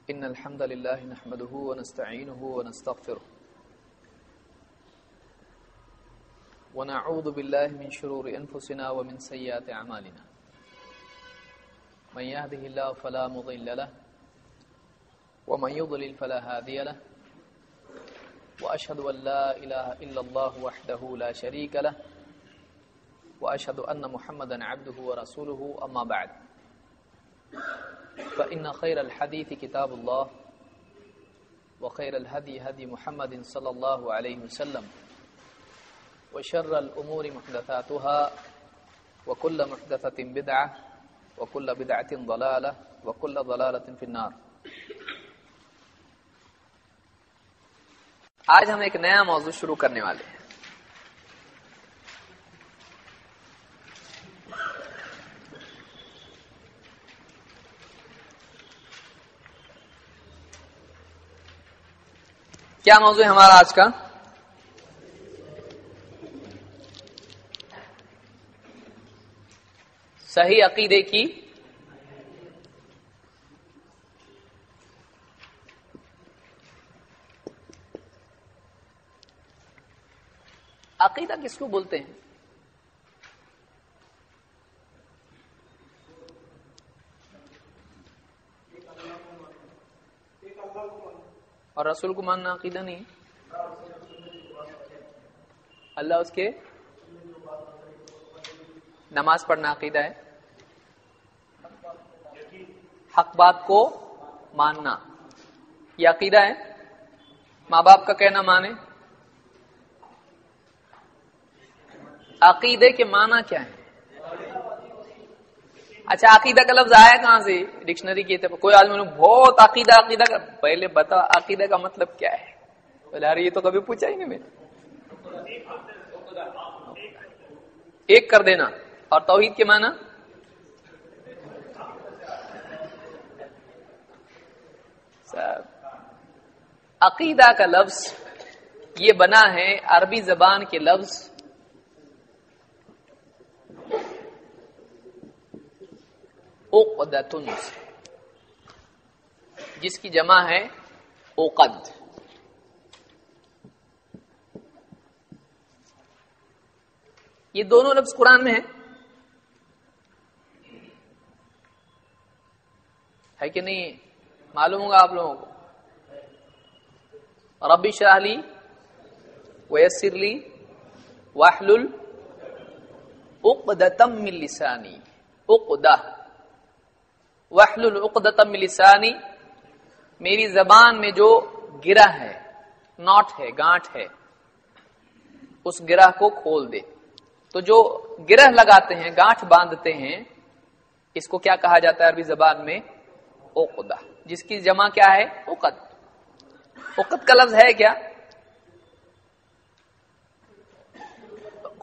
إن الحمد لله نحمده ونستعينه ونستغفره ونعوذ بالله من شرور أنفسنا ومن سيئات أعمالنا من يهده الله فلا مضل له ومن يضلل فلا هادي له وأشهد أن لا إله إلا الله وحده لا شريك له وأشهد أن محمدا عبده ورسوله أما بعد فإن خير الحديث كتاب الله وخير الهدي هدي محمد صلى الله عليه وسلم وشر الأمور محدثاتها وكل محدثة بدعة وكل بدعة ضلالة وكل ضلالة في النار. آج ہم ایک نیا موضوع شروع کرنے والے ہیں. کیا موضوع ہے ہمارا آج کا؟ صحیح عقیدے کی عقیدہ کس کو بولتے ہیں؟ اور رسول کو ماننا عقیدہ نہیں؟ اللہ اس کے نماز پڑھنا عقیدہ ہے. حق بات کو ماننا یہ عقیدہ ہے. ماں باپ کا کہنا مانے. عقیدے کے معنی کیا ہے؟ اچھا عقیدہ کا لفظ آیا کہاں سے؟ ڈکشنری کی طرف کوئی آدمی بہت عقیدہ کا پہلے بتا عقیدہ کا مطلب کیا ہے؟ یار یہ تو کبھی پوچھا ہی نہیں میں نے. ایک کر دینا. اور توحید کے معنی؟ عقیدہ کا لفظ یہ بنا ہے عربی زبان کے لفظ عقدۃ سے، جس کی جمع ہے عقد. یہ دونوں لفظ قرآن میں ہے کہ نہیں؟ معلوم ہوگا آپ لوگوں کو. رب اشرح لی ویسر لی واحلل عقدۃ من لسانی. عقدہ واحلل عقدۃ من لسانی، میری زبان میں جو گرہ ہے، ناٹ ہے، گانٹھ ہے، اس گرہ کو کھول دے. تو جو گرہ لگاتے ہیں، گانٹھ باندھتے ہیں، اس کو کیا کہا جاتا ہے عربی زبان میں؟ عقدہ. جس کی جمع کیا ہے؟ عقد. عقد کا لفظ ہے کیا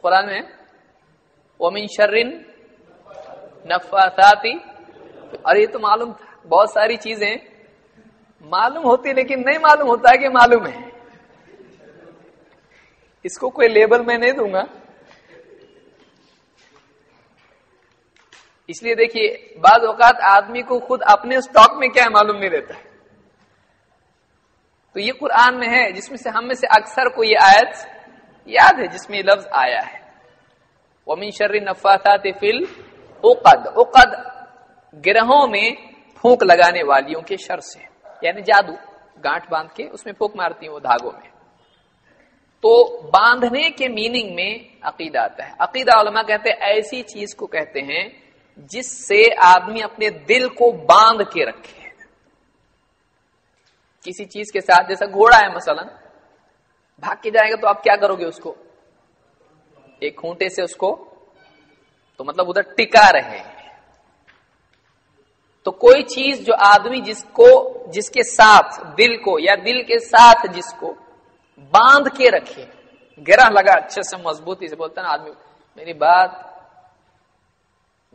قرآن میں؟ وَمِن شَرٍّ نَفَّاثَاتِ. اور یہ تو معلوم تھا. بہت ساری چیزیں معلوم ہوتی لیکن نہیں معلوم ہوتا ہے کہ معلوم ہے. اس کو کوئی لیبل میں نہیں دوں گا. اس لیے دیکھیے بعض اوقات آدمی کو خود اپنے اسٹاک میں کیا ہے معلوم نہیں رہتا ہے. تو یہ قرآن میں ہے جس میں سے ہم میں سے اکثر کو یہ آیت یاد ہے جس میں یہ لفظ آیا ہے وَمِن شَرِّ النَّفَّاثَاتِ فِي الْعُقَدِ. عقد گرہوں میں پھونک لگانے والیوں کے شر سے، یعنی جادو. گانٹھ باندھ کے اس میں پھونک مارتی ہیں وہ دھاگوں میں. تو باندھنے کے میننگ میں عقیدہ آتا ہے. عقیدہ علماء کہتے ہیں ایسی چیز کو کہتے ہیں جس سے آدمی اپنے دل کو باندھ کے رکھے. کسی چیز کے ساتھ، جیسا گھوڑا ہے مثلا، بھاگ کے جائے گا تو آپ کیا کرو گے؟ اس کو ایک کھونٹے سے اس کو، تو مطلب ادھر ٹکا رہے. تو کوئی چیز جو آدمی جس کے ساتھ دل کو، یا دل کے ساتھ جس کو باندھ کے رکھے، گرہ لگا اچھے سے مضبوطی سے. بولتا نا آدمی میری بات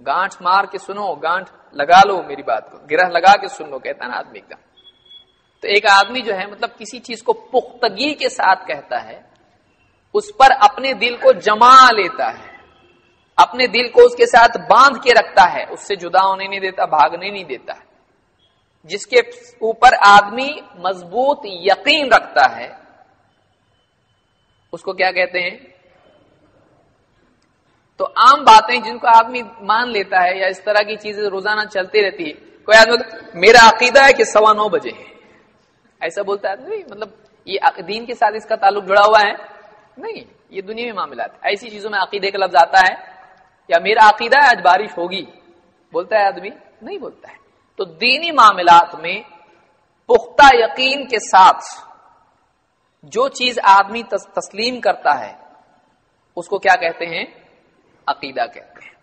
گانٹھ مار کے سنو، گانٹھ لگا لو میری بات کو، گرہ لگا کے سن لو، کہتا ہے نا آدمی ایک دم. تو ایک آدمی جو ہے مطلب کسی چیز کو پختگی کے ساتھ کہتا ہے، اس پر اپنے دل کو جما لیتا ہے، اپنے دل کو اس کے ساتھ باندھ کے رکھتا ہے، اس سے جدا ہونے نہیں دیتا، بھاگنے نہیں دیتا ہے. جس کے اوپر آدمی مضبوط یقین رکھتا ہے اس کو کیا کہتے ہیں؟ تو عام باتیں جن کو آدمی مان لیتا ہے یا اس طرح کی چیزیں روزانہ چلتی رہتی ہے. کوئی آدمی میرا عقیدہ ہے کہ 9:15 بجے ہے، ایسا بولتا ہے نہیں، مطلب یہ دین کے ساتھ اس کا تعلق جڑا ہوا ہے نہیں، یہ دنیا میں معاملات. ایسی چیزوں میں عقیدے کا لفظ آتا ہے، یا میرا عقیدہ ہے آج بارش ہوگی، بولتا ہے آدمی؟ نہیں بولتا ہے. تو دینی معاملات میں پختہ یقین کے ساتھ جو چیز آدمی تسلیم کرتا ہے اس کو کیا کہتے ہیں؟ عقیدہ کہتے ہیں.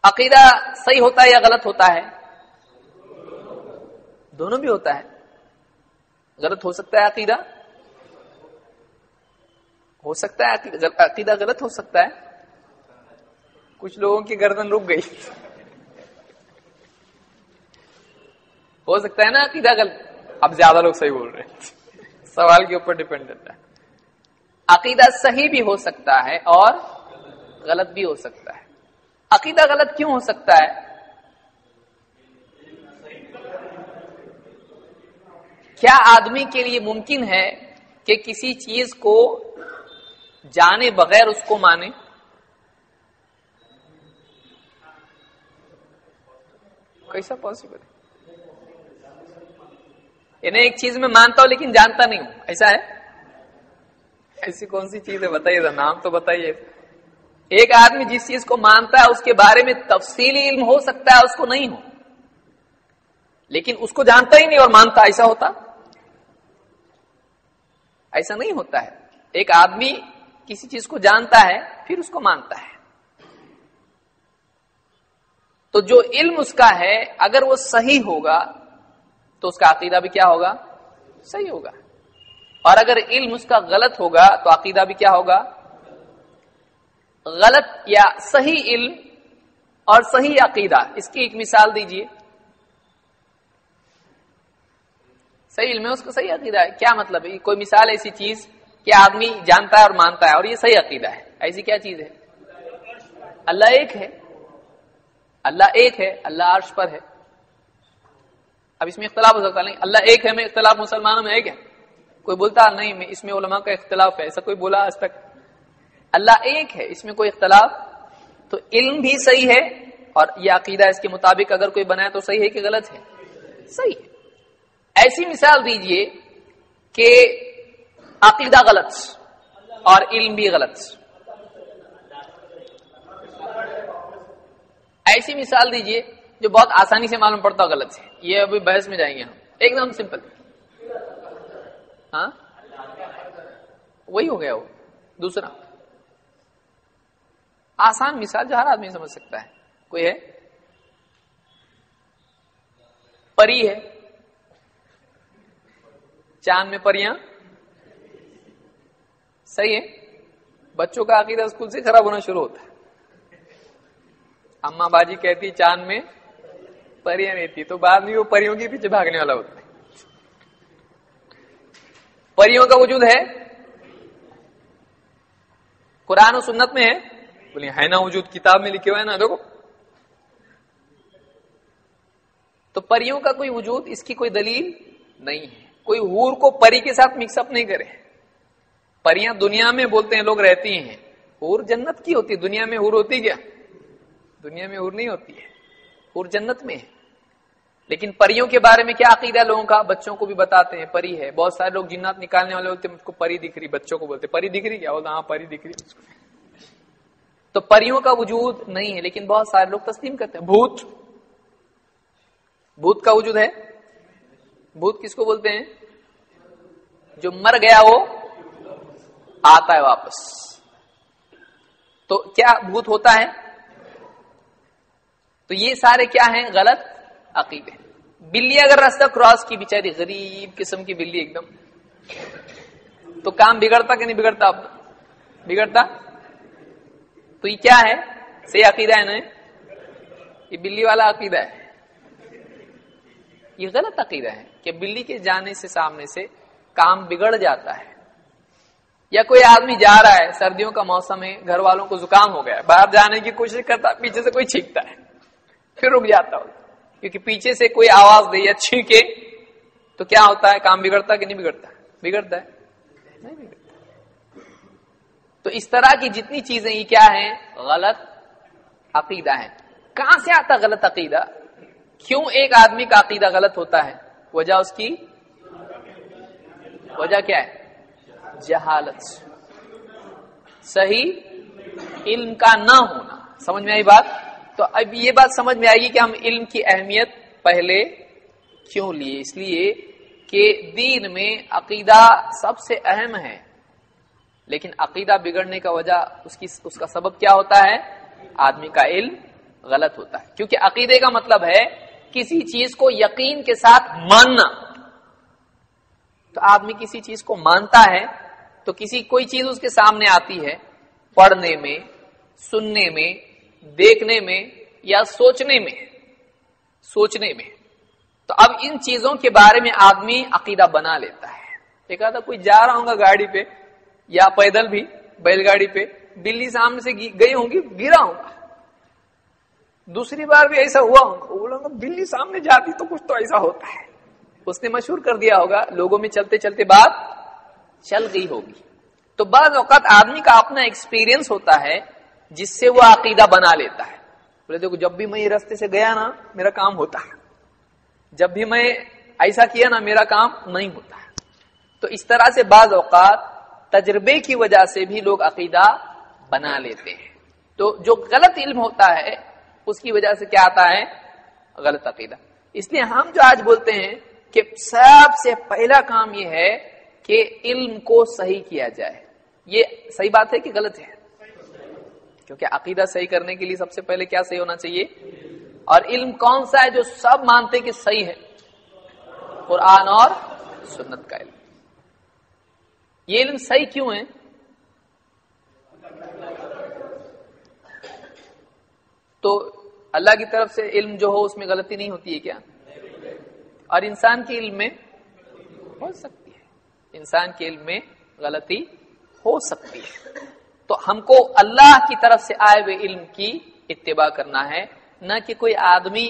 عقیدہ صحیح ہوتا ہے یا غلط ہوتا ہے؟ دونوں بھی ہوتا ہے. غلط ہو سکتا ہے عقیدہ، ہو سکتا ہے عقیدہ غلط ہو سکتا ہے. کچھ لوگوں کی گردن رک گئی. ہو سکتا ہے نا عقیدہ غلط. اب زیادہ لوگ صحیح بول رہے ہیں، سوال کے اوپر ڈیپینڈ کرتا ہے. عقیدہ صحیح بھی ہو سکتا ہے اور غلط بھی ہو سکتا ہے. عقیدہ غلط کیوں ہو سکتا ہے؟ کیا آدمی کے لیے ممکن ہے کہ کسی چیز کو جانے بغیر اس کو مانے؟ کیسا پاسبل ہے؟ یعنی ایک چیز میں مانتا ہوں لیکن جانتا نہیں ہوں، ایسا ہے؟ ایسی کون سی چیز ہے بتائیے ذرا، نام تو بتائیے. ایک آدمی جس چیز کو مانتا ہے اس کے بارے میں تفصیلی علم ہو سکتا ہے اس کو نہیں ہو، لیکن اس کو جانتا ہی نہیں اور مانتا. ایسا ہوتا؟ ایسا نہیں ہوتا ہے. ایک آدمی کسی چیز کو جانتا ہے پھر اس کو مانتا ہے. تو جو علم اس کا ہے اگر وہ صحیح ہوگا تو اس کا عقیدہ بھی کیا ہوگا؟ صحیح ہوگا. اور اگر علم اس کا غلط ہوگا تو عقیدہ بھی کیا ہوگا؟ غلط یا صحیح علم اور صحیح عقیدہ، اس کی ایک مثال دیجئے. صحیح علم ہے، اس کا صحیح عقیدہ ہے، کیا مطلب ہے؟ کوئی مثال ایسی چیز کہ آدمی جانتا ہے اور مانتا ہے اور یہ صحیح عقیدہ ہے، ایسی کیا چیز ہے؟ اللہ ایک ہے. اللہ ایک ہے، اللہ عرش پر ہے. اب اس میں اختلاف ہو سکتا نہیں، اللہ ایک ہے میں اختلاف مسلمانوں میں ایک ہے. کوئی بولتا نہیں میں اس میں علماء کا اختلاف ہے، ایسا کوئی بولا آج تک؟ اللہ ایک ہے، اس میں کوئی اختلاف. تو علم بھی صحیح ہے اور یہ عقیدہ اس کے مطابق اگر کوئی بنائے تو صحیح ہے کہ غلط ہے؟ صحیح ہے. ایسی مثال دیجئے کہ عقیدہ غلط اور علم بھی غلط. ایسی مثال دیجئے جو بہت آسانی سے معلوم پڑتا غلط ہے. یہ ابھی بحث میں جائیں گے ہم، ایک دم سمپل. ہاں وہی ہو گیا. وہ دوسرا آسان مثال جو ہر آدمی سمجھ سکتا ہے. کوئی ہے؟ پری ہے، چاند میں پریاں. صحیح ہے. بچوں کا عقیدہ اسکول سے خراب ہونا شروع ہوتا ہے. اماں باجی کہتی چاند میں پریاں نہیں تھی، تو بعد میں وہ پریوں کے پیچھے بھاگنے والا ہوتا ہے. پریوں کا وجود ہے، قرآن و سنت میں ہے. بولے ہے نا وجود، کتاب میں لکھے ہوئے نا، دیکھو. تو پریوں کا کوئی وجود، اس کی کوئی دلیل نہیں ہے. کوئی حور کو پری کے ساتھ مکس اپ نہیں کرے. پریاں دنیا میں بولتے ہیں لوگ رہتی ہیں، حور جنت کی ہوتی ہے. دنیا میں حور ہوتی کیا؟ دنیا میں حور نہیں ہوتی ہے، حور جنت میں ہے. لیکن پریوں کے بارے میں کیا عقیدہ لوگوں کا؟ بچوں کو بھی بتاتے ہیں پری ہے. بہت سارے لوگ جنات نکالنے والے ہوتے ہیں، مجھ کو پری دکھ رہی، بچوں کو بولتے پری دکھ رہی کیا ہوتا؟ ہاں پری دکھ رہی. تو پریوں کا وجود نہیں ہے، لیکن بہت سارے لوگ تسلیم کرتے ہیں. بھوت کا وجود ہے. بھوت کس کو بولتے ہیں؟ جو مر گیا وہ آتا ہے واپس. تو کیا بھوت ہوتا ہے؟ تو یہ سارے کیا ہیں؟ غلط عقیدے. بلی اگر راستہ کراس کی، بیچاری غریب قسم کی بلی ایک دم، تو کام بگڑتا کہ نہیں بگڑتا؟ اب بگڑتا. تو یہ کیا ہے؟ صحیح عقیدہ ہے نا؟ یہ بلی والا عقیدہ ہے. یہ غلط عقیدہ ہے کہ بلی کے جانے سے سامنے سے کام بگڑ جاتا ہے. یا کوئی آدمی جا رہا ہے، سردیوں کا موسم ہے، گھر والوں کو زکام ہو گیا، باہر جانے کی کوشش کرتا، پیچھے سے کوئی چھینکتا ہے، پھر رک جاتا ہو. کیونکہ پیچھے سے کوئی آواز دے یا چھینکے تو کیا ہوتا ہے, کام بگڑتا ہے کہ نہیں بگڑتا؟ بگڑتا ہے, نہیں بگڑتا. تو اس طرح کی جتنی چیزیں یہ کیا ہیں, غلط عقیدہ ہے. کہاں سے آتا غلط عقیدہ؟ کیوں ایک آدمی کا عقیدہ غلط ہوتا ہے؟ وجہ اس کی وجہ کیا ہے؟ جہالت, صحیح علم کا نہ ہونا. سمجھ میں آئی بات؟ تو اب یہ بات سمجھ میں آئے گی کہ ہم علم کی اہمیت پہلے کیوں لیے. اس لیے کہ دین میں عقیدہ سب سے اہم ہے, لیکن عقیدہ بگڑنے کا وجہ اس کا سبب کیا ہوتا ہے؟ آدمی کا علم غلط ہوتا ہے. کیونکہ عقیدے کا مطلب ہے کسی چیز کو یقین کے ساتھ ماننا. تو آدمی کسی چیز کو مانتا ہے تو کوئی چیز اس کے سامنے آتی ہے, پڑھنے میں, سننے میں, دیکھنے میں یا سوچنے میں, تو اب ان چیزوں کے بارے میں آدمی عقیدہ بنا لیتا ہے. ایک آدھا کوئی جا رہا ہوں گا گاڑی پہ یا پیدل بھی بیل گاڑی پہ, بلی سامنے سے گئی ہوں گی, گرا ہوں گا. دوسری بار بھی ایسا ہوا ہوگا, بلی سامنے جاتی تو کچھ تو ایسا ہوتا ہے. اس نے مشہور کر دیا ہوگا, لوگوں میں چلتے چلتے بات چل گئی ہوگی. تو بعض اوقات آدمی کا اپنا ایکسپیرینس ہوتا ہے جس سے وہ عقیدہ بنا لیتا ہے. بولے دیکھو جب بھی میں یہ راستے سے گیا نا میرا کام ہوتا ہے, جب بھی میں ایسا کیا نا میرا کام نہیں ہوتا ہے. تو اس طرح سے بعض اوقات تجربے کی وجہ سے بھی لوگ عقیدہ بنا لیتے ہیں. تو جو غلط علم ہوتا ہے اس کی وجہ سے کیا آتا ہے؟ غلط عقیدہ. اس لیے ہم جو آج بولتے ہیں کہ سب سے پہلا کام یہ ہے کہ علم کو صحیح کیا جائے. یہ صحیح بات ہے کہ غلط ہے؟ کیونکہ عقیدہ صحیح کرنے کے لیے سب سے پہلے کیا صحیح ہونا چاہیے؟ اور علم کون سا ہے جو سب مانتے کہ صحیح ہے؟ قرآن اور سنت کا علم. یہ علم صحیح کیوں ہے؟ تو اللہ کی طرف سے علم جو ہو اس میں غلطی نہیں ہوتی ہے کیا؟ اور انسان کے علم میں ہو سکتی ہے, انسان کے علم میں غلطی ہو سکتی ہے. تو ہم کو اللہ کی طرف سے آئے ہوئے علم کی اتباع کرنا ہے, نہ کہ کوئی آدمی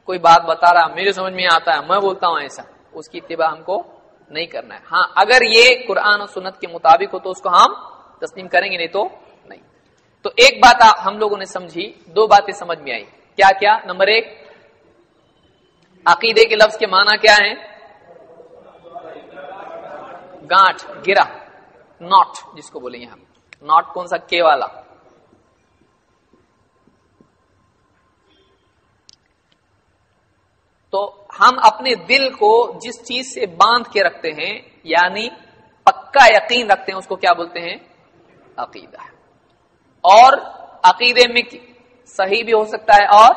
کوئی بات بتا رہا میرے سمجھ میں آتا ہے میں بولتا ہوں ایسا, اس کی اتباع ہم کو نہیں کرنا ہے. ہاں اگر یہ قرآن اور سنت کے مطابق ہو تو اس کو ہم تسلیم کریں گے, نہیں تو نہیں. تو ایک بات ہم لوگوں نے سمجھی, دو باتیں سمجھ میں آئی. کیا کیا؟ نمبر ایک, عقیدے کے لفظ کے معنی کیا ہیں؟ گانٹھ, گرا, ناٹ جس کو بولیں گے ہم. ناٹ کون سا؟ کے والا. تو ہم اپنے دل کو جس چیز سے باندھ کے رکھتے ہیں یعنی پکا یقین رکھتے ہیں اس کو کیا بولتے ہیں؟ عقیدہ. اور عقیدے میں صحیح بھی ہو سکتا ہے اور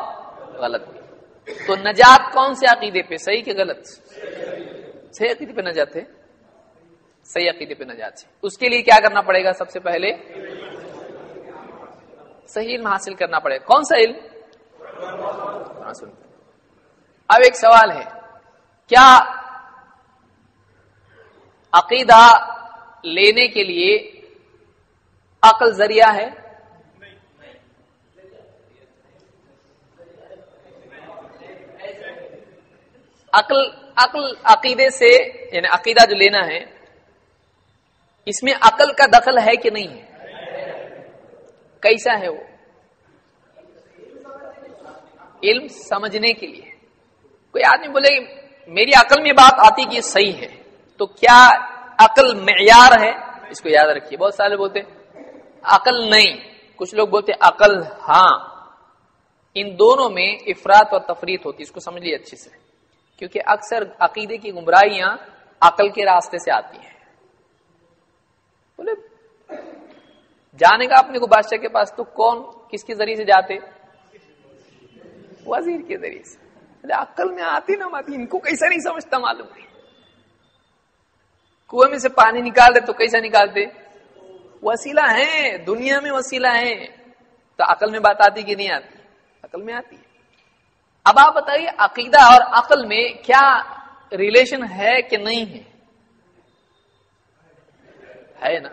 غلط بھی. تو نجات کون سے عقیدے پہ؟ صحیح کہ غلط؟ صحیح عقیدے پہ نجات ہے, صحیح عقیدے پہ نجات ہے. اس کے لیے کیا کرنا پڑے گا؟ سب سے پہلے صحیح علم حاصل کرنا پڑے گا. کون سا علم؟ اب ایک سوال ہے, کیا عقیدہ لینے کے لیے عقل ذریعہ ہے؟ عقل عقیدے سے یعنی عقیدہ جو لینا ہے اس میں عقل کا دخل ہے کہ نہیں ہے؟ کیسا ہے وہ؟ علم سمجھنے کے لیے. کوئی آدمی بولے میری عقل میں بات آتی کہ یہ صحیح ہے, تو کیا عقل معیار ہے؟ اس کو یاد رکھیے. بہت سارے بولتے عقل نہیں, کچھ لوگ بولتے عقل ہاں. ان دونوں میں افراط اور تفریط ہوتی ہے, اس کو سمجھ لیے اچھے سے. کیونکہ اکثر عقیدے کی گمراہیاں عقل کے راستے سے آتی ہیں. بولے جانے کا اپنے کو بادشاہ کے پاس, تو کون کس کے ذریعے سے جاتے؟ وزیر کے ذریعے سے. عقل میں آتی نہ آتی, ان کو کیسا نہیں سمجھتا معلوم نہیں. کنویں میں سے پانی نکال دے تو کیسا نکالتے؟ وسیلہ ہے, دنیا میں وسیلہ ہے. تو عقل میں بات آتی کہ نہیں آتی؟ عقل میں آتی ہے. اب آپ بتائیے عقیدہ اور عقل میں کیا ریلیشن ہے کہ نہیں ہے؟ ہے نا.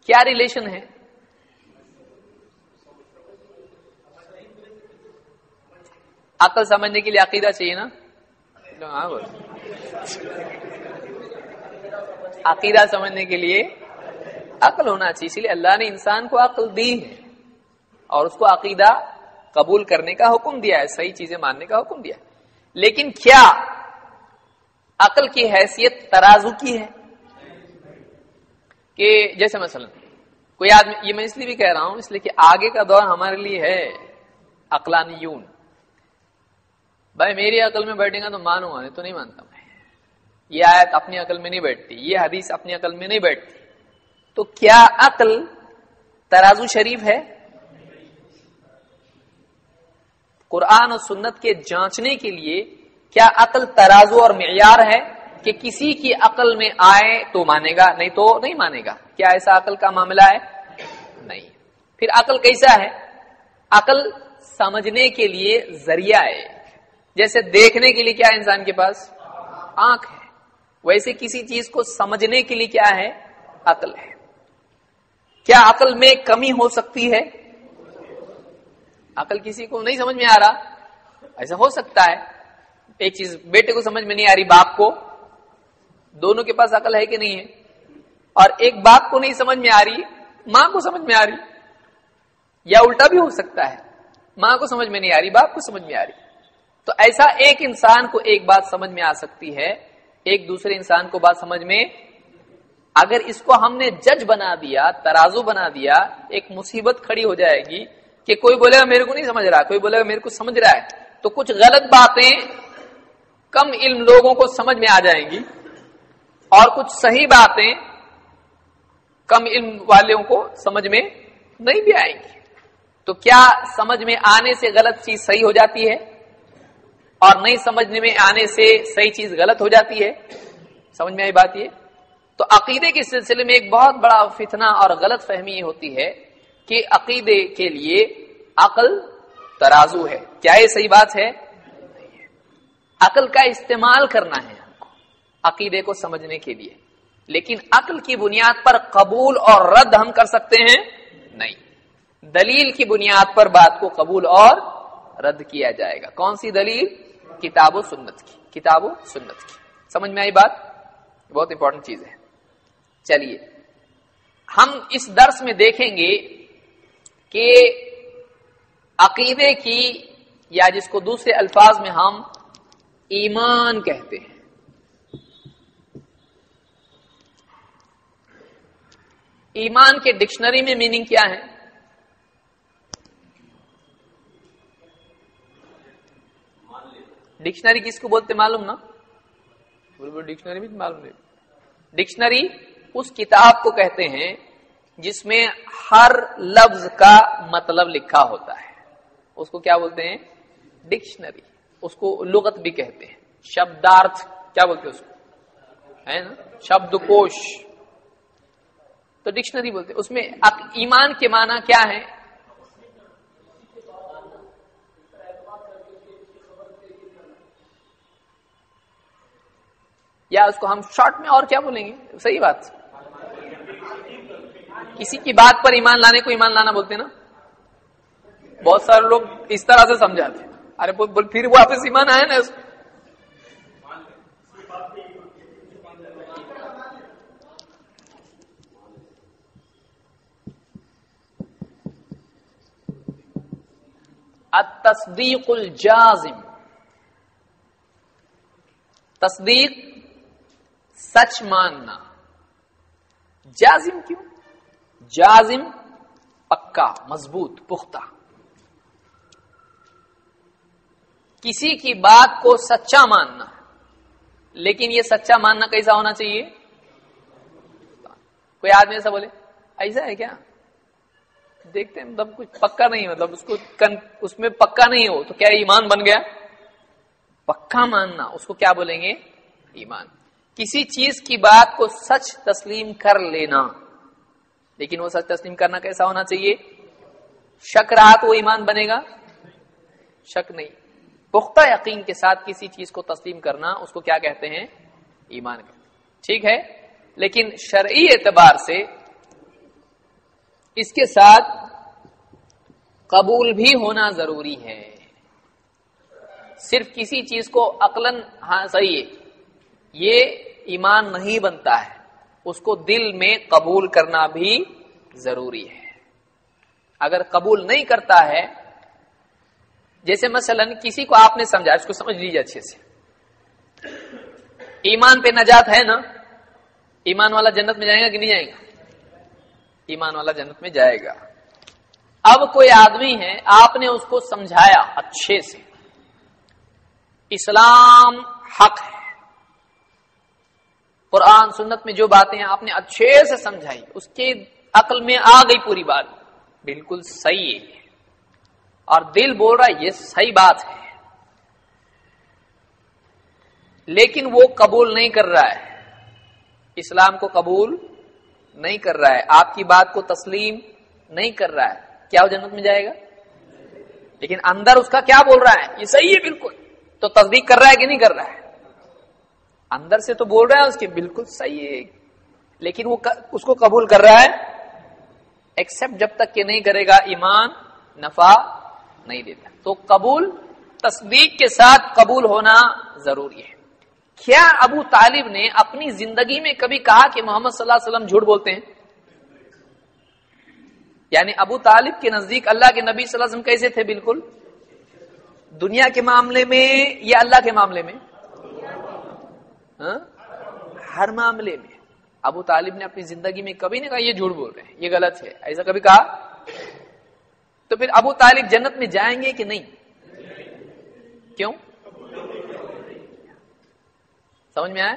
کیا ریلیشن ہے؟ عقل سمجھنے کے لیے عقیدہ چاہیے نا؟ ہاں بول. عقیدہ سمجھنے کے لیے عقل ہونا چاہیے، اسی لیے اللہ نے انسان کو عقل دی ہے اور اس کو عقیدہ قبول کرنے کا حکم دیا ہے، صحیح چیزیں ماننے کا حکم دیا ہے. لیکن کیا عقل کی حیثیت ترازو کی ہے؟ کہ جیسے مثلا کوئی آدمی، یہ میں اس لیے بھی کہہ رہا ہوں اس لیے کہ آگے کا دور ہمارے لیے ہے عقلانیون. بھائی میری عقل میں بیٹھے گا تو مانوں گا، نہیں تو نہیں مانتا میں. یہ آیت اپنی عقل میں نہیں بیٹھتی، یہ حدیث اپنی عقل میں نہیں بیٹھتی. تو کیا عقل ترازو شریف ہے؟ قرآن اور سنت کے جانچنے کے لیے کیا عقل ترازو اور معیار ہے کہ کسی کی عقل میں آئے تو مانے گا، نہیں تو نہیں مانے گا؟ کیا ایسا عقل کا معاملہ ہے؟ نہیں. پھر عقل کیسا ہے؟ عقل سمجھنے کے لیے ذریعہ ہے. جیسے دیکھنے کے لیے کیا ہے انسان کے پاس؟ آنکھ ہے. ویسے کسی چیز کو سمجھنے کے لیے کیا ہے؟ عقل ہے. کیا عقل میں کمی ہو سکتی ہے؟ عقل کسی کو نہیں سمجھ میں آ رہا، ایسا ہو سکتا ہے. ایک چیز بیٹے کو سمجھ میں نہیں آ رہی، باپ کو، دونوں کے پاس عقل ہے کہ نہیں ہے؟ اور ایک باپ کو نہیں سمجھ میں آ رہی، ماں کو سمجھ میں آ رہی. یا الٹا بھی ہو سکتا ہے، ماں کو سمجھ میں نہیں آ رہی، باپ کو سمجھ میں آ رہی. تو ایسا ایک انسان کو ایک بات سمجھ میں آ سکتی ہے، ایک دوسرے انسان کو بات سمجھ میں. اگر اس کو ہم نے جج بنا دیا، ترازو بنا دیا، ایک مصیبت کھڑی ہو جائے گی کہ کوئی بولے گا میرے کو نہیں سمجھ رہا، کوئی بولے گا میرے کو سمجھ رہا ہے. تو کچھ غلط باتیں کم علم لوگوں کو سمجھ میں آ جائیں گی اور کچھ صحیح باتیں کم علم والوں کو سمجھ میں نہیں بھی آئیں گی. تو کیا سمجھ میں آنے سے غلط چیز صحیح ہو جاتی ہے اور نہیں سمجھنے میں آنے سے صحیح چیز غلط ہو جاتی ہے؟ سمجھ میں آئی بات یہ؟ تو عقیدے کے سلسلے میں ایک بہت بڑا فتنہ اور غلط فہمی یہ ہوتی ہے کہ عقیدے کے لیے عقل ترازو ہے. کیا یہ صحیح بات ہے؟ عقل کا استعمال کرنا ہے ہم کو عقیدے کو سمجھنے کے لیے، لیکن عقل کی بنیاد پر قبول اور رد ہم کر سکتے ہیں؟ نہیں. دلیل کی بنیاد پر بات کو قبول اور رد کیا جائے گا. کون سی دلیل؟ کتاب و سنت کی. کتاب و سنت کی. سمجھ میں آئی بات؟ بہت امپورٹنٹ چیز ہے. چلیے ہم اس درس میں دیکھیں گے کہ عقیدے کی، یا جس کو دوسرے الفاظ میں ہم ایمان کہتے ہیں، ایمان کے ڈکشنری میں میننگ کیا ہے؟ ڈکشنری کس کو بولتے معلوم نا؟ ڈکشنری بھی معلوم نہیں. ڈکشنری اس کتاب کو کہتے ہیں جس میں ہر لفظ کا مطلب لکھا ہوتا ہے، اس کو کیا بولتے ہیں؟ ڈکشنری. اس کو لغت بھی کہتے ہیں. شبدارتھ کیا بولتے ہیں اس کو؟ ہے نا، شبد کوش. تو ڈکشنری بولتے ہیں. اس میں ایمان کے معنی کیا ہے؟ یا اس کو ہم شارٹ میں اور کیا بولیں گے؟ صحیح بات، کسی کی بات پر ایمان لانے کو ایمان لانا بولتے ہیں نا. بہت سارے لوگ اس طرح سے سمجھاتے ہیں، ارے پھر واپس ایمان آیا نا اس کو. التصدیق الجازم. تصدیق سچ ماننا. جازم کیوں؟ جازم پکا، مضبوط، پختہ. کسی کی بات کو سچا ماننا. لیکن یہ سچا ماننا کیسا ہونا چاہیے؟ کوئی آدمی ایسا بولے ایسا ہے کیا، دیکھتے ہیں مطلب کچھ پکا نہیں، مطلب اس میں پکا نہیں ہو تو کیا ایمان بن گیا؟ پکا ماننا اس کو کیا بولیں گے؟ ایمان. کسی چیز کی بات کو سچ تسلیم کر لینا. لیکن وہ سچ تسلیم کرنا کیسا ہونا چاہیے؟ شک رہا تو وہ ایمان بنے گا؟ شک نہیں. پختہ یقین کے ساتھ کسی چیز کو تسلیم کرنا اس کو کیا کہتے ہیں؟ ایمان کہتے ہیں. ٹھیک ہے. لیکن شرعی اعتبار سے اس کے ساتھ قبول بھی ہونا ضروری ہے. صرف کسی چیز کو عقلاً ہاں صحیح ہے یہ ایمان نہیں بنتا ہے، اس کو دل میں قبول کرنا بھی ضروری ہے۔ اگر قبول نہیں کرتا ہے، جیسے مثلا کسی کو آپ نے سمجھا، اس کو سمجھ لیجیے اچھے سے، ایمان پہ نجات ہے نا، ایمان والا جنت میں جائے گا کہ نہیں جائے گا؟ ایمان والا جنت میں جائے گا۔ اب کوئی آدمی ہے، آپ نے اس کو سمجھایا اچھے سے، اسلام حق ہے، قرآن سنت میں جو باتیں ہیں آپ نے اچھے سے سمجھائی، اس کے عقل میں آ گئی پوری بات، بالکل صحیح ہے، اور دل بول رہا ہے یہ صحیح بات ہے، لیکن وہ قبول نہیں کر رہا ہے، اسلام کو قبول نہیں کر رہا ہے، آپ کی بات کو تسلیم نہیں کر رہا ہے، کیا وہ جنت میں جائے گا؟ لیکن اندر اس کا کیا بول رہا ہے؟ یہ صحیح ہے بالکل، تو تصدیق کر رہا ہے کہ نہیں کر رہا ہے؟ اندر سے تو بول رہا ہے اس کے بالکل صحیح ہے، لیکن وہ اس کو قبول کر رہا ہے؟ ایکسپٹ جب تک کہ نہیں کرے گا ایمان نفع نہیں دیتا۔ تو قبول تصدیق کے ساتھ قبول ہونا ضروری ہے۔ کیا ابو طالب نے اپنی زندگی میں کبھی کہا کہ محمد صلی اللہ علیہ وسلم جھوٹ بولتے ہیں؟ یعنی ابو طالب کے نزدیک اللہ کے نبی صلی اللہ علیہ وسلم کیسے تھے؟ بالکل دنیا کے معاملے میں یا اللہ کے معاملے میں؟ ہر معاملے میں۔ ابو طالب نے اپنی زندگی میں کبھی نہیں کہا یہ جھوٹ بول رہے ہیں، یہ غلط ہے، ایسا کبھی کہا؟ تو پھر ابو طالب جنت میں جائیں گے کہ نہیں؟ کیوں؟ سمجھ میں آیا؟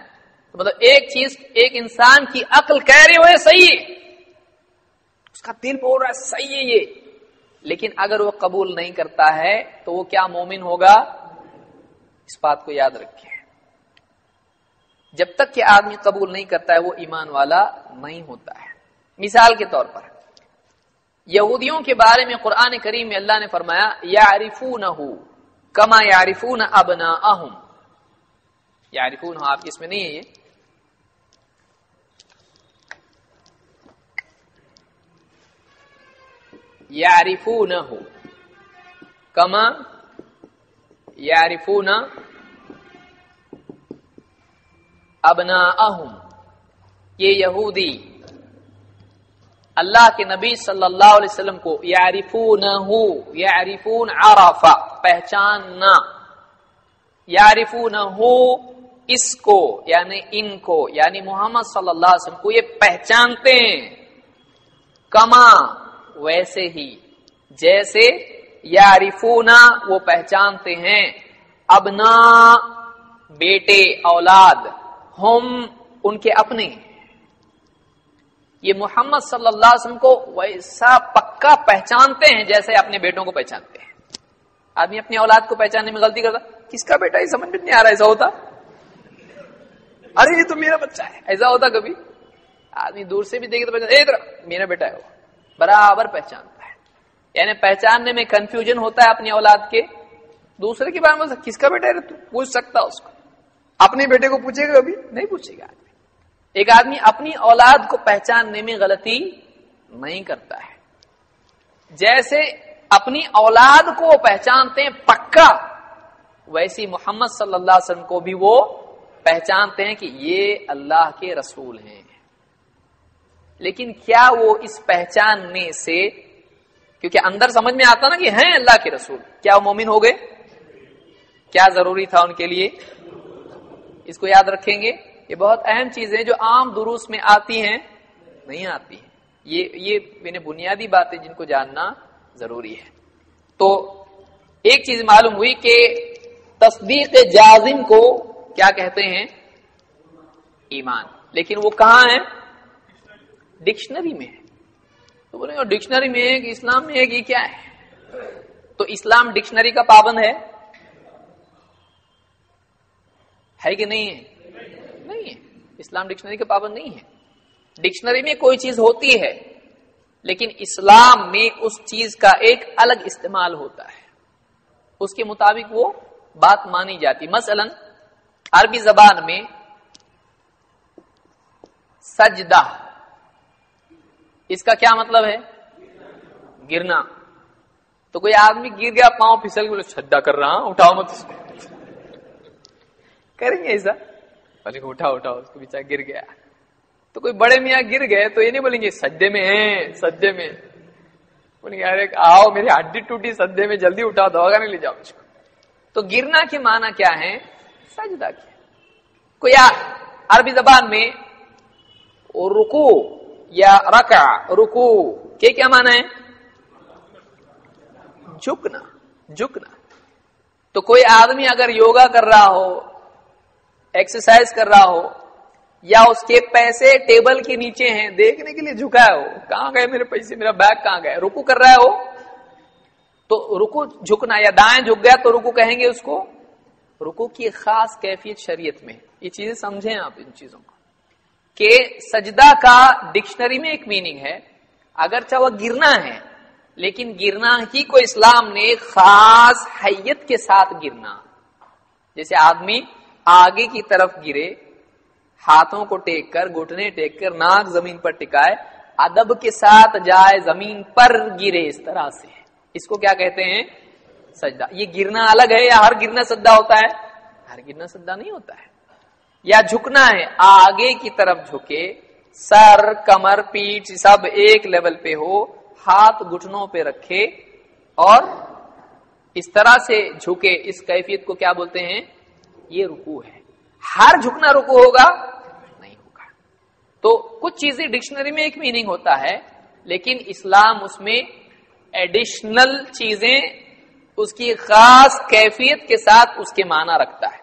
تو مطلب ایک چیز، ایک انسان کی عقل کہہ رہی ہو صحیح ہے، اس کا دل بول رہا ہے صحیح ہے یہ، لیکن اگر وہ قبول نہیں کرتا ہے تو وہ کیا مومن ہوگا؟ اس بات کو یاد رکھیں، جب تک کہ آدمی قبول نہیں کرتا ہے وہ ایمان والا نہیں ہوتا ہے۔ مثال کے طور پر یہودیوں کے بارے میں قرآن کریم میں اللہ نے فرمایا یعرفونہ کما یعرفون ابناءہم، یعرفونہ آپ کی اس میں نہیں ہے، یہ یعرفونہ کما یعرفون ابناءہم، یہ یہودی اللہ کے نبی صلی اللہ علیہ وسلم کو یعرفونہ، یعرفون عرفہ پہچاننا، یعرفونہ اس کو یعنی ان کو یعنی محمد صلی اللہ علیہ وسلم کو یہ پہچانتے ہیں، کما ویسے ہی جیسے یعرفونہ وہ پہچانتے ہیں، ابنا بیٹے اولاد، ہم ان کے اپنے، یہ محمد صلی اللہ علیہ وسلم کو ویسا پکا پہچانتے ہیں جیسے اپنے بیٹوں کو پہچانتے ہیں۔ آدمی اپنی اولاد کو پہچاننے میں غلطی کرتا، کس کا بیٹا یہ سمجھ میں نہیں آ رہا، ایسا ہوتا، ارے یہ تو میرا بچہ ہے، ایسا ہوتا کبھی؟ آدمی دور سے بھی دیکھے تو پہچانتا، ادھر میرا بیٹا ہے، وہ برابر پہچانتا ہے۔ یعنی پہچاننے میں کنفیوژن ہوتا ہے اپنی اولاد کے، دوسرے کے بارے میں کس کا بیٹا ہے تو پوچھ سکتا اس کو، اپنے بیٹے کو پوچھے گا کبھی نہیں پوچھے گا۔ ایک آدمی اپنی اولاد کو پہچاننے میں غلطی نہیں کرتا ہے، جیسے اپنی اولاد کو پہچانتے ہیں پکا، ویسی محمد صلی اللہ علیہ وسلم کو بھی وہ پہچانتے ہیں کہ یہ اللہ کے رسول ہیں۔ لیکن کیا وہ اس پہچاننے سے، کیونکہ اندر سمجھ میں آتا نا کہ ہیں اللہ کے رسول، کیا وہ مومن ہو گئے؟ کیا ضروری تھا ان کے لیے؟ اس کو یاد رکھیں گے، یہ بہت اہم چیزیں جو عام دروس میں آتی ہیں نہیں آتی ہیں، یہ میں نے بنیادی باتیں جن کو جاننا ضروری ہے۔ تو ایک چیز معلوم ہوئی کہ تصدیق جازم کو کیا کہتے ہیں؟ ایمان، لیکن وہ کہاں ہے؟ ڈکشنری میں ہے۔ تو بولیں گے ڈکشنری میں ہے کہ اسلام میں ہے کہ کیا ہے؟ تو اسلام ڈکشنری کا پابند ہے کہ نہیں ہے؟ نہیں ہے، اسلام ڈکشنری کا پابند نہیں ہے۔ ڈکشنری میں کوئی چیز ہوتی ہے، لیکن اسلام میں اس چیز کا ایک الگ استعمال ہوتا ہے، اس کے مطابق وہ بات مانی جاتی۔ مثلا عربی زبان میں سجدہ، اس کا کیا مطلب ہے؟ گرنا۔ تو کوئی آدمی گر گیا، پاؤں پھسل کے بولے سجدہ کر رہا ہوں، اٹھاؤ مت اس کو، کریں گے ایسا؟ بولے اٹھاؤ اس کو بیچارہ گر گیا. تو کوئی بڑے میاں گر گئے تو یہ نہیں بولیں گے سجدے میں ہیں سجدے میں، بولیں گے ارے آؤ میری ہڈی ٹوٹی سجدے میں، جلدی اٹھاؤ دھوگا نہیں لے جاؤ اس کو. تو گرنا کے معنی کیا ہے؟ سجدہ کیا. کوئی عربی زبان میں رکوع یا رکع، رکوع کے کیا معنی ہے؟ جھکنا. تو کوئی آدمی اگر یوگا کر رہا ہو، ایکسرسائز کر رہا ہو، یا اس کے پیسے ٹیبل کے نیچے ہیں دیکھنے کے لیے جھکا ہے، ہو کہاں گئے میرے پیسے، میرا بیگ کہاں گیا، رکوع کر رہا ہے ہو، تو رکوع جھکنا. یا دائیں جھک گیا تو رکوع کہیں گے اس کو. رکوع کی خاص کیفیت شریعت میں، یہ چیزیں سمجھیں آپ ان چیزوں کو، کہ سجدہ کا ڈکشنری میں ایک میننگ ہے، اگرچہ وہ گرنا ہے لیکن گرنا ہی کو اسلام نے خاص حیت کے ساتھ گرنا. جیسے آدمی آگے کی طرف گرے، ہاتھوں کو ٹیک کر، گھٹنے ٹیک کر، ناک زمین پر ٹکائے، ادب کے ساتھ جائے، زمین پر گرے، اس طرح سے، اس کو کیا کہتے ہیں؟ سجدہ. یہ گرنا الگ ہے یا ہر گرنا سجدہ ہوتا ہے؟ ہر گرنا سجدہ نہیں ہوتا ہے. یا جھکنا ہے، آگے کی طرف جھکے، سر، کمر، پیٹھ سب ایک لیول پہ ہو، ہاتھ گھٹنوں پہ رکھے اور اس طرح سے جھکے، اس کیفیت کو کیا بولتے ہیں؟ یہ رکوع ہے. ہر جھکنا رکوع ہوگا؟ نہیں ہوگا. تو کچھ چیزیں ڈکشنری میں ایک میننگ ہوتا ہے، لیکن اسلام اس میں ایڈیشنل چیزیں اس کی خاص کیفیت کے ساتھ اس کے معنی رکھتا ہے.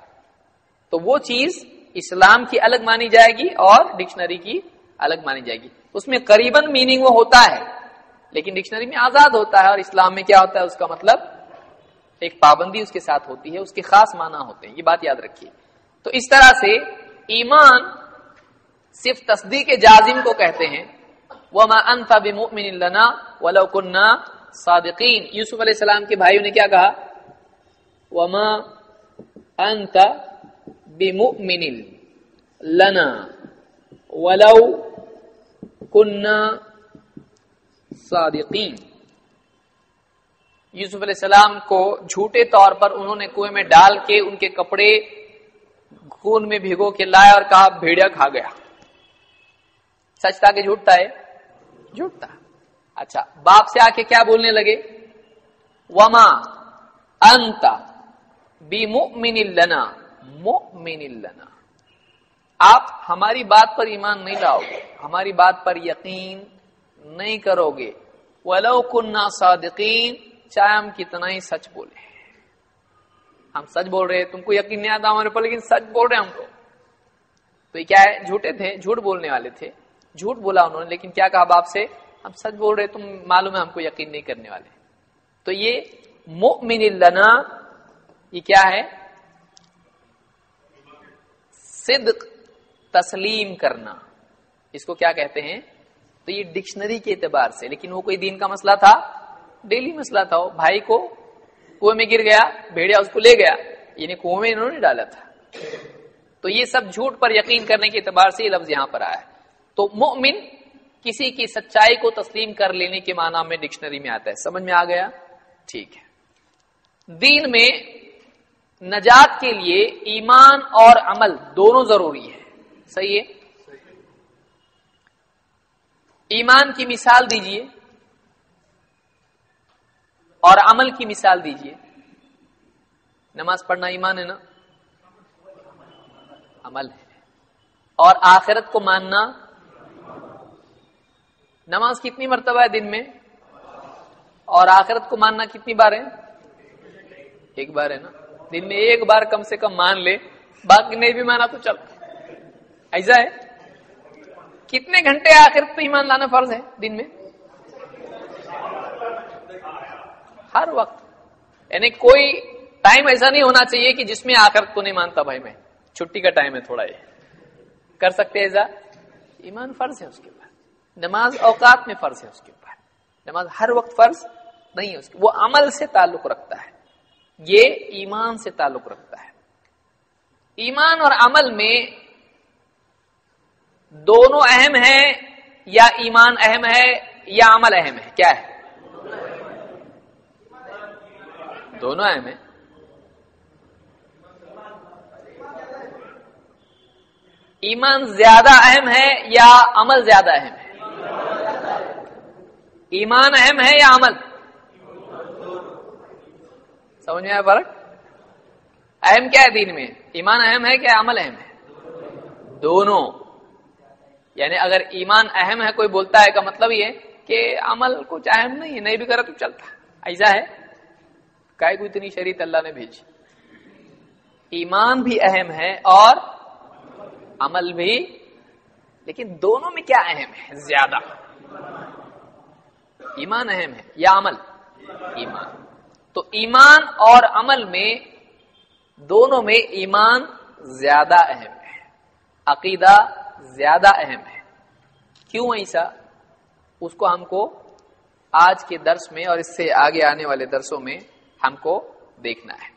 تو وہ چیز اسلام کی الگ مانی جائے گی اور ڈکشنری کی الگ مانی جائے گی. اس میں قریباً میننگ وہ ہوتا ہے لیکن ڈکشنری میں آزاد ہوتا ہے، اور اسلام میں کیا ہوتا ہے؟ اس کا مطلب ایک پابندی اس کے ساتھ ہوتی ہے، اس کے خاص معنی ہوتے ہیں. یہ بات یاد رکھیے. تو اس طرح سے ایمان صرف تصدیق جازم کو کہتے ہیں. وَمَا أَنْتَ بِمُؤْمِنٍ لَنَا وَلَوْ كُنَّا صَادِقِينَ. یوسف علیہ السلام کے بھائیوں نے کیا کہا؟ وَمَا أَنْتَ بِمُؤْمِنٍ لَنَا وَلَوْ كُنَّا صَادِقِينَ. یوسف علیہ السلام کو جھوٹے طور پر انہوں نے کنویں میں ڈال کے ان کے کپڑے خون میں بھگو کے لائے اور کہا بھیڑیا کھا گیا. سچ تھا کہ جھوٹ تھا؟ جھوٹ تھا. اچھا، باپ سے آ کے کیا بولنے لگے؟ وما انت بمؤمن لنا، مؤمن لنا، آپ ہماری بات پر ایمان نہیں لاؤ گے، ہماری بات پر یقین نہیں کرو گے. ولو كنا صادقین، چاہے ہم کتنا ہی سچ بولے. ہم سچ بول رہے ہیں، تم کو یقین نہیں آتا ہمارے پر، لیکن سچ بول رہے ہیں ہم کو. تو یہ کیا ہے؟ جھوٹے تھے، جھوٹ بولنے والے تھے. جھوٹ بولا انہوں نے، لیکن کیا کہا باپ سے؟ ہم سچ بول رہے، تم معلوم ہے ہم کو یقین نہیں کرنے والے. تو یہ مؤمن لنا، یہ کیا ہے؟ صدق، تسلیم کرنا، اس کو کیا کہتے ہیں؟ تو یہ ڈکشنری کے اعتبار سے. لیکن وہ کوئی دین کا مسئلہ تھا؟ ڈیلی مسئلہ تھا. وہ بھائی کو کنویں میں گر گیا، بھیڑیا اس کو لے گیا، یعنی کنویں میں انہوں نے ڈالا تھا. تو یہ سب جھوٹ پر یقین کرنے کے اعتبار سے یہ لفظ یہاں پر آیا ہے. تو مؤمن کسی کی سچائی کو تسلیم کر لینے کے معنی میں ڈکشنری میں آتا ہے. سمجھ میں آ گیا؟ ٹھیک ہے. دین میں نجات کے لیے ایمان اور عمل دونوں ضروری ہے. صحیح ہے؟ ایمان کی مثال دیجئے اور عمل کی مثال دیجئے. نماز پڑھنا ایمان ہے نا؟ عمل ہے. اور آخرت کو ماننا. نماز کتنی مرتبہ ہے دن میں؟ اور آخرت کو ماننا کتنی بار ہے؟ ایک بار ہے نا. دن میں ایک بار کم سے کم مان لے، باقی نہیں بھی مانا تو چل. ایسا ہے؟ کتنے گھنٹے آخرت پہ ایمان لانا فرض ہے دن میں؟ ہر وقت. یعنی کوئی ٹائم ایسا نہیں ہونا چاہیے کہ جس میں آخرت کو نہیں مانتا. بھائی میں چھٹی کا ٹائم ہے تھوڑا، یہ کر سکتے ایسا؟ ایمان فرض ہے اس کے بعد. نماز اوقات میں فرض ہے اس کے اوپر. نماز ہر وقت فرض نہیں ہے اس کے، وہ عمل سے تعلق رکھتا ہے، یہ ایمان سے تعلق رکھتا ہے. ایمان اور عمل میں دونوں اہم ہیں یا ایمان اہم ہے یا عمل اہم ہے؟ کیا ہے؟ دونوں اہم ہیں. ایمان زیادہ اہم ہے یا عمل زیادہ اہم ہے؟ ایمان اہم ہے یا عمل؟ سمجھ میں آیا فرق؟ اہم کیا ہے دین میں؟ ایمان اہم ہے کیا عمل اہم ہے؟ دونوں. یعنی اگر ایمان اہم ہے کوئی بولتا ہے کا مطلب یہ کہ عمل کچھ اہم نہیں ہے، نہیں بھی کرا تو چلتا. ایسا ہے؟ کائے کو اتنی شریعت اللہ نے بھیجی. ایمان بھی اہم ہے اور عمل بھی، لیکن دونوں میں کیا اہم ہے زیادہ؟ ایمان اہم ہے یا عمل؟ ایمان. تو ایمان اور عمل میں دونوں میں ایمان زیادہ اہم ہے، عقیدہ زیادہ اہم ہے. کیوں ایسا؟ اس کو ہم کو آج کے درس میں اور اس سے آگے آنے والے درسوں میں ہم کو دیکھنا ہے.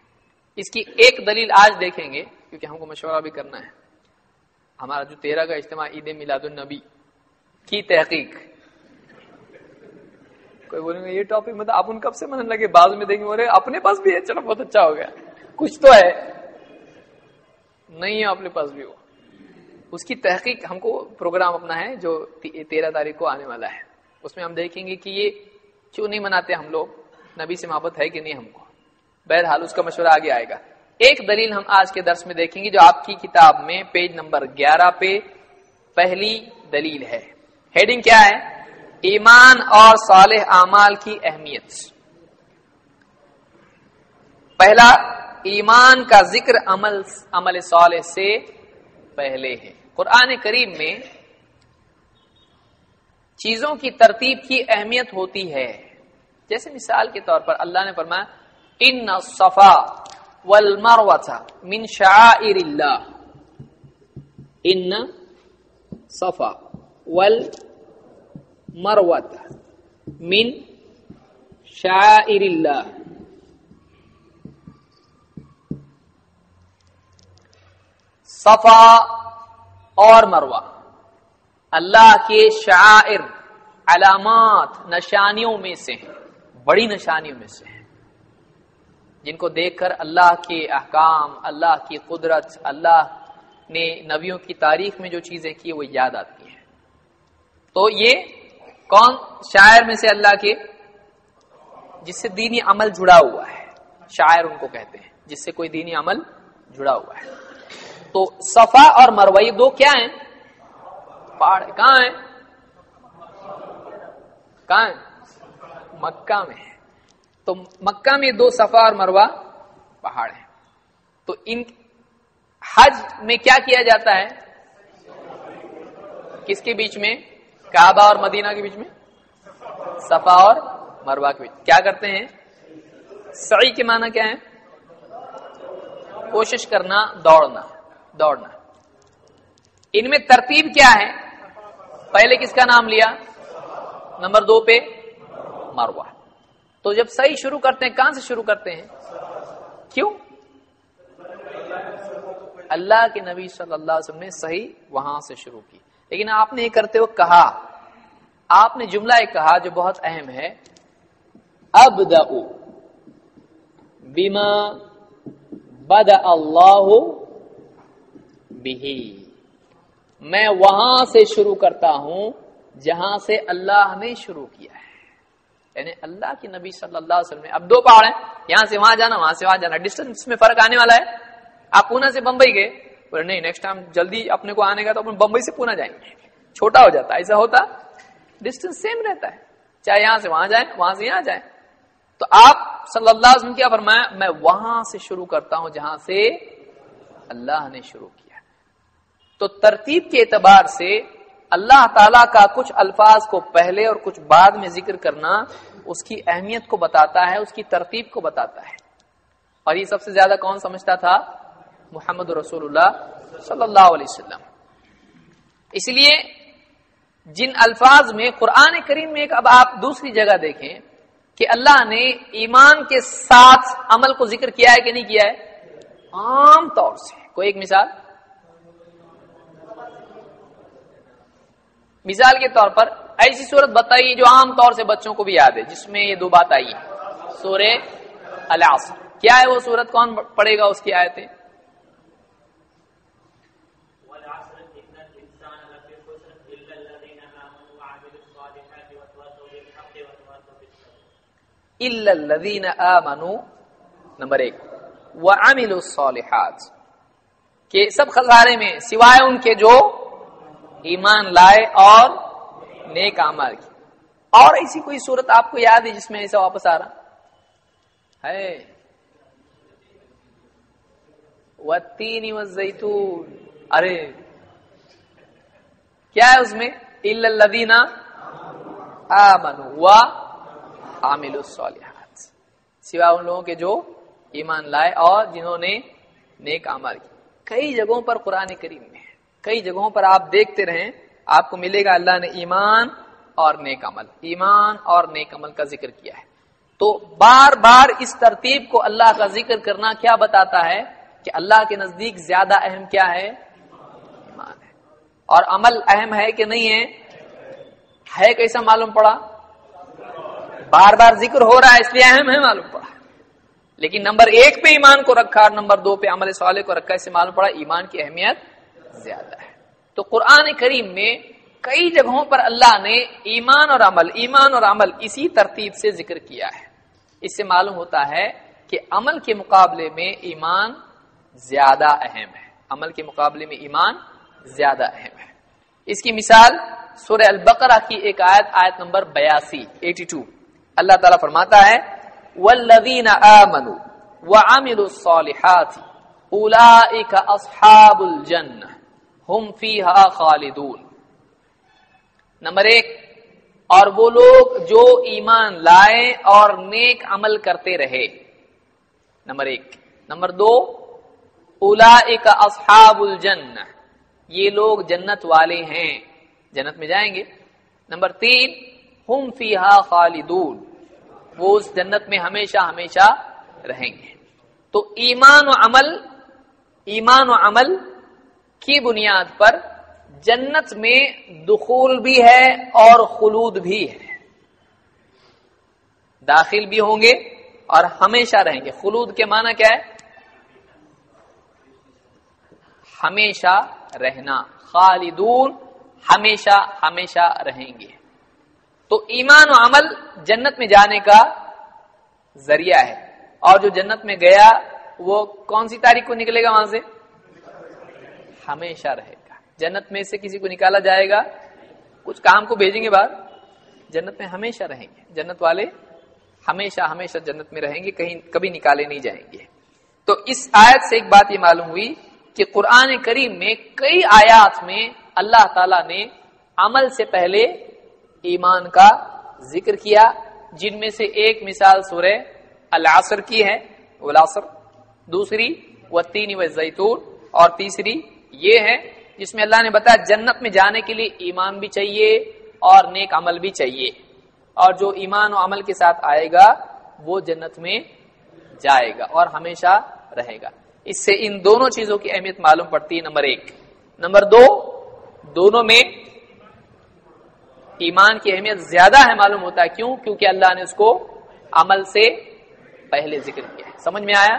اس کی ایک دلیل آج دیکھیں گے کیونکہ ہم کو مشورہ بھی کرنا ہے. ہمارا جو 13 کا اجتماع عید میلاد النبی کی تحقیق، کوئی بولیں گے یہ ٹاپک مطلب آپ ان کب سے مننے لگے؟ بعض میں دیکھیں بولے اپنے پاس بھی ہے، چلو بہت اچھا ہو گیا، کچھ تو ہے. نہیں ہے اپنے پاس بھی ہو. اس کی تحقیق ہم کو پروگرام اپنا ہے جو 13 تاریخ کو آنے والا ہے. اس میں ہم دیکھیں گے کہ یہ کیوں نہیں مناتے ہم لوگ، نبی سے محبت ہے کہ نہیں ہم کو. بہرحال اس کا مشورہ آگے آئے گا. ایک دلیل ہم آج کے درس میں دیکھیں گے جو آپ کی کتاب میں پیج نمبر 11 پہ پہلی دلیل ہے. ہیڈنگ کیا ہے؟ ایمان اور صالح اعمال کی اہمیت. پہلا، ایمان کا ذکر عمل صالح سے پہلے ہے. قرآن کریم میں چیزوں کی ترتیب کی اہمیت ہوتی ہے. جیسے مثال کے طور پر اللہ نے فرمایا ان الصفا والمروۃ من شعائر اللہ. ان صفا والمروۃ من شعائر اللہ. صفا اور مروہ اللہ کے شعائر، علامات، نشانیوں میں سے ہیں، بڑی نشانیوں میں سے ہیں، جن کو دیکھ کر اللہ کے احکام، اللہ کی قدرت، اللہ نے نبیوں کی تاریخ میں جو چیزیں کی وہ یاد آتی ہیں. تو یہ کون شاعر میں سے اللہ کے؟ جس سے دینی عمل جڑا ہوا ہے، شاعر ان کو کہتے ہیں جس سے کوئی دینی عمل جڑا ہوا ہے. تو صفا اور مروہ یہ دو کیا ہیں؟ پہاڑ. کہاں ہیں؟ کہاں ہیں؟ مکہ میں ہے. تو مکہ میں دو صفا اور مروہ پہاڑ ہیں. تو ان حج میں کیا کیا جاتا ہے؟ کس کے بیچ میں؟ کعبہ اور مدینہ کے بیچ میں صفا اور مروہ کے بیچ کیا کرتے ہیں؟ سعی کے معنی کیا ہے؟ کوشش کرنا، دوڑنا. ان میں ترتیب کیا ہے؟ پہلے کس کا نام لیا؟ نمبر 2 پہ مروہ. تو جب صحیح شروع کرتے ہیں کہاں سے شروع کرتے ہیں؟ کیوں؟ اللہ کے نبی صلی اللہ علیہ وسلم نے صحیح وہاں سے شروع کی. لیکن آپ نے یہ کرتے ہوئے کہا، آپ نے جملہ ایک کہا جو بہت اہم ہے، ابدأ بما بدأ اللہ بہ. میں وہاں سے شروع کرتا ہوں جہاں سے اللہ نے شروع کیا ہے. یعنی اللہ کے نبی صلی اللہ علیہ وسلم نے، اب 2 پہاڑ ہیں، یہاں سے وہاں جانا، وہاں سے وہاں جانا، ڈسٹینس میں فرق آنے والا ہے. آپ پونا سے بمبئی گئے، بولے نہیں نیکسٹ ٹائم جلدی اپنے کو آنے کا تو اپنے بمبئی سے پونا جائیں گے، چھوٹا ہو جاتا. ایسا ہوتا؟ ڈسٹینس سیم رہتا ہے، چاہے یہاں سے وہاں جائیں، وہاں سے یہاں جائیں. تو آپ صلی اللہ علیہ وسلم کیا فرمایا؟ میں وہاں سے شروع کرتا ہوں جہاں سے اللہ نے شروع کیا. تو ترتیب کے اعتبار سے اللہ تعالیٰ کا کچھ الفاظ کو پہلے اور کچھ بعد میں ذکر کرنا اس کی اہمیت کو بتاتا ہے، اس کی ترتیب کو بتاتا ہے. اور یہ سب سے زیادہ کون سمجھتا تھا؟ محمد رسول اللہ صلی اللہ علیہ وسلم. اس لیے جن الفاظ میں قرآن کریم میں ایک، اب آپ دوسری جگہ دیکھیں کہ اللہ نے ایمان کے ساتھ عمل کو ذکر کیا ہے کہ نہیں کیا ہے؟ عام طور سے. کوئی ایک مثال کے طور پر ایسی صورت بتائیے جو عام طور سے بچوں کو بھی یاد ہے، جس میں یہ 2 بات آئی ہے. سورہ العصر. کیا ہے وہ صورت؟ کون پڑھے گا اس کی آیتیں؟ الا الذین آمنوا، نمبر 1 وعملوا الصالحات، کہ سب خسارے میں سوائے ان کے جو ایمان لائے اور نیک اعمال کی۔ اور ایسی کوئی صورت آپ کو یاد ہے جس میں ایسا واپس آ رہا ہے؟ والتین والزیتون، ارے کیا ہے اس میں؟ الا الذین آمنوا وعملوا الصالحات، سوائے ان لوگوں کے جو ایمان لائے اور جنہوں نے نیک اعمال کی۔ کئی جگہوں پر قرآن کریم میں، کئی جگہوں پر آپ دیکھتے رہیں آپ کو ملے گا اللہ نے ایمان اور نیک عمل، ایمان اور نیک عمل کا ذکر کیا ہے۔ تو بار بار اس ترتیب کو اللہ کا ذکر کرنا کیا بتاتا ہے کہ اللہ کے نزدیک زیادہ اہم کیا ہے؟ ایمان ہے۔ اور عمل اہم ہے کہ نہیں ہے کیسا معلوم پڑا؟ بار بار ذکر ہو رہا ہے اس لیے اہم ہے معلوم پڑا، لیکن نمبر 1 پہ ایمان کو رکھا اور نمبر 2 پہ عمل صالح کو رکھا، اس سے معلوم پڑا ایمان کی اہمیت زیادہ ہے۔ تو قرآن کریم میں کئی جگہوں پر اللہ نے ایمان اور عمل اسی ترتیب سے ذکر کیا ہے۔ اس سے معلوم ہوتا ہے کہ عمل کے مقابلے میں ایمان زیادہ اہم ہے، عمل کے مقابلے میں ایمان زیادہ اہم ہے۔ اس کی مثال سورہ البقرہ کی ایک آیت نمبر 82 اللہ تعالیٰ فرماتا ہے والذین آمنوا وعملوا الصالحات اولئک اصحاب الجنہ ہم فیہا خالدون۔ نمبر 1، اور وہ لوگ جو ایمان لائے اور نیک عمل کرتے رہے، نمبر 1۔ نمبر 2، اولئک اصحاب الجنہ، یہ لوگ جنت والے ہیں، جنت میں جائیں گے۔ نمبر 3، ہم فیہا خالدون، وہ اس جنت میں ہمیشہ ہمیشہ رہیں گے۔ تو ایمان و عمل کی بنیاد پر جنت میں دخول بھی ہے اور خلود بھی ہے، داخل بھی ہوں گے اور ہمیشہ رہیں گے۔ خلود کے معنی کیا ہے؟ ہمیشہ رہنا، خالدون ہمیشہ ہمیشہ رہیں گے۔ تو ایمان و عمل جنت میں جانے کا ذریعہ ہے، اور جو جنت میں گیا وہ کون سی تاریخ کو نکلے گا وہاں سے؟ ہمیشہ رہے گا۔ جنت میں سے کسی کو نکالا جائے گا؟ کچھ کام کو بھیجیں گے باہر؟ جنت میں ہمیشہ رہیں گے، جنت والے ہمیشہ ہمیشہ جنت میں رہیں گے، کہیں کبھی نکالے نہیں جائیں گے۔ تو اس آیت سے ایک بات یہ معلوم ہوئی کہ قرآن کریم میں کئی آیات میں اللہ تعالیٰ نے عمل سے پہلے ایمان کا ذکر کیا، جن میں سے ایک مثال سورہ العصر کی ہے، والعصر، دوسری والتین والزیتون، اور تیسری یہ ہے جس میں اللہ نے بتایا جنت میں جانے کے لیے ایمان بھی چاہیے اور نیک عمل بھی چاہیے، اور جو ایمان و عمل کے ساتھ آئے گا وہ جنت میں جائے گا اور ہمیشہ رہے گا۔ اس سے ان دونوں چیزوں کی اہمیت معلوم پڑتی ہے، نمبر 1۔ نمبر 2، دونوں میں ایمان کی اہمیت زیادہ ہے معلوم ہوتا ہے، کیوں؟ کیونکہ اللہ نے اس کو عمل سے پہلے ذکر کیا ہے۔ سمجھ میں آیا؟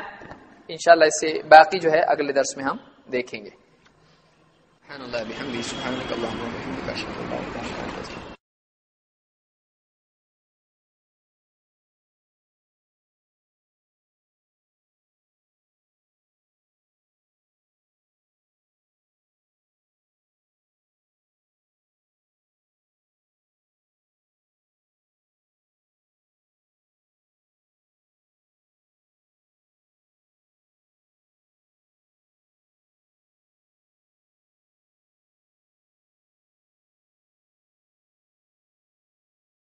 انشاءاللہ اس سے باقی جو ہے اگلے درس میں ہم دیکھیں گے۔ سبحان اللہ بحمدہ، سبحانک اللہم وبحمدک، اشہد ان لا الہ الا انت،